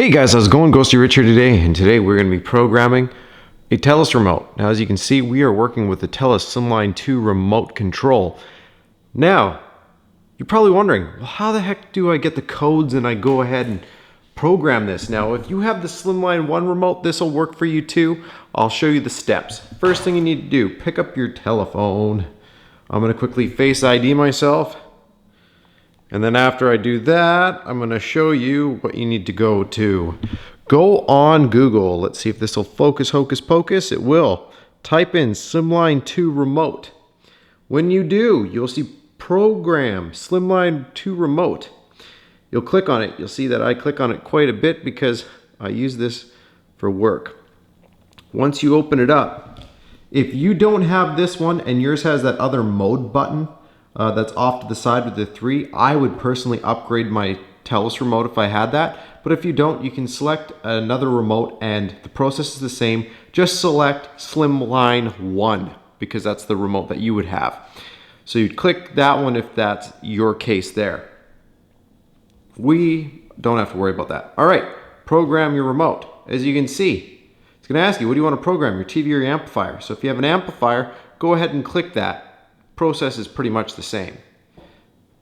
Hey guys, how's it going? Ghosty Rich here today, and today we're going to be programming a Telus remote. Now, as you can see, we are working with the Telus Slimeline 2 remote control. Now, you're probably wondering, well, how the heck do I get the codes and I go ahead and program this? Now, if you have the Slimeline 1 remote, this will work for you too. I'll show you the steps. First thing you need to do, pick up your telephone. I'm going to quickly Face ID myself. And then after I do that, I'm going to show you what you need to go to. Go on Google. Let's see if this will focus hocus pocus. It will. Type in Slimeline 2 remote. When you do, you'll see program Slimeline 2 remote. You'll click on it. You'll see that I click on it quite a bit because I use this for work. Once you open it up, if you don't have this one and yours has that other mode button, that's off to the side with the 3. I would personally upgrade my Telus remote if I had that. But if you don't, you can select another remote and the process is the same. Just select Slimeline 1 because that's the remote that you would have. So you'd click that one if that's your case there. We don't have to worry about that. All right, program your remote. As you can see, it's going to ask you, what do you want to program, your TV or your amplifier? So if you have an amplifier, go ahead and click that. Process is pretty much the same.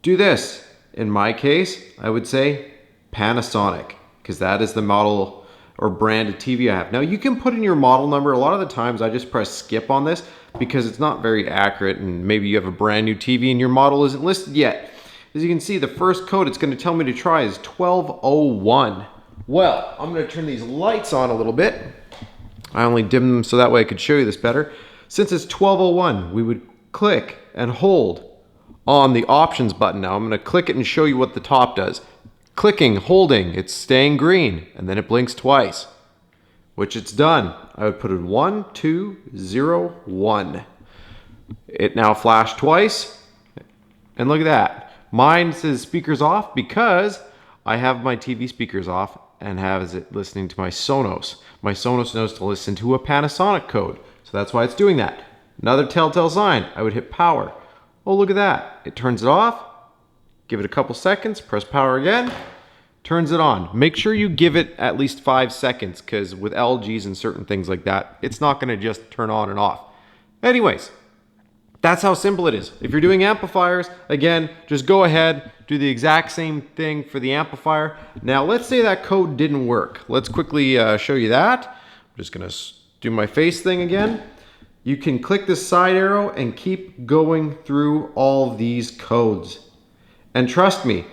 Do this. In my case, I would say Panasonic, because that is the model or brand of TV I have. Now you can put in your model number. A lot of the times I just press skip on this because it's not very accurate, and maybe you have a brand new TV and your model isn't listed yet. As you can see, the first code it's going to tell me to try is 1201. Well, I'm going to turn these lights on a little bit. I only dimmed them so that way I could show you this better. Since it's 1201, we would click and hold on the options button. Now I'm going to click it and show you what the top does. Clicking, holding, it's staying green, and then it blinks twice, which it's done. I would put in 1, 2, 0, 1. It now flashed twice, and look at that. Mine says speakers off because I have my TV speakers off and has it listening to my Sonos. My Sonos knows to listen to a Panasonic code, so that's why it's doing that. Another telltale sign, I would hit power. Oh, look at that. It turns it off. Give it a couple seconds, press power again, turns it on. Make sure you give it at least 5 seconds because with LGs and certain things like that, it's not going to just turn on and off. Anyways, that's how simple it is. If you're doing amplifiers, again, just go ahead, do the exact same thing for the amplifier. Now, let's say that code didn't work. Let's quickly show you that. I'm just going to do my face thing again. You can click this side arrow and keep going through all these codes. And trust me,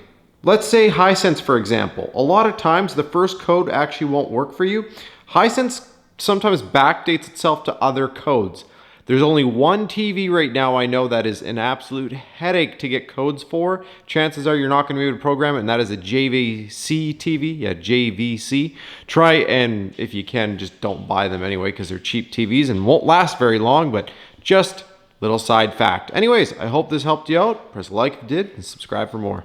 let's say Hisense, for example. A lot of times the first code actually won't work for you. Hisense sometimes backdates itself to other codes. There's only one TV right now I know that is an absolute headache to get codes for. Chances are you're not going to be able to program it, and that is a JVC TV. Yeah, JVC. Try, and if you can, just don't buy them anyway because they're cheap TVs and won't last very long, but just little side fact. Anyways, I hope this helped you out. Press like if it did and subscribe for more.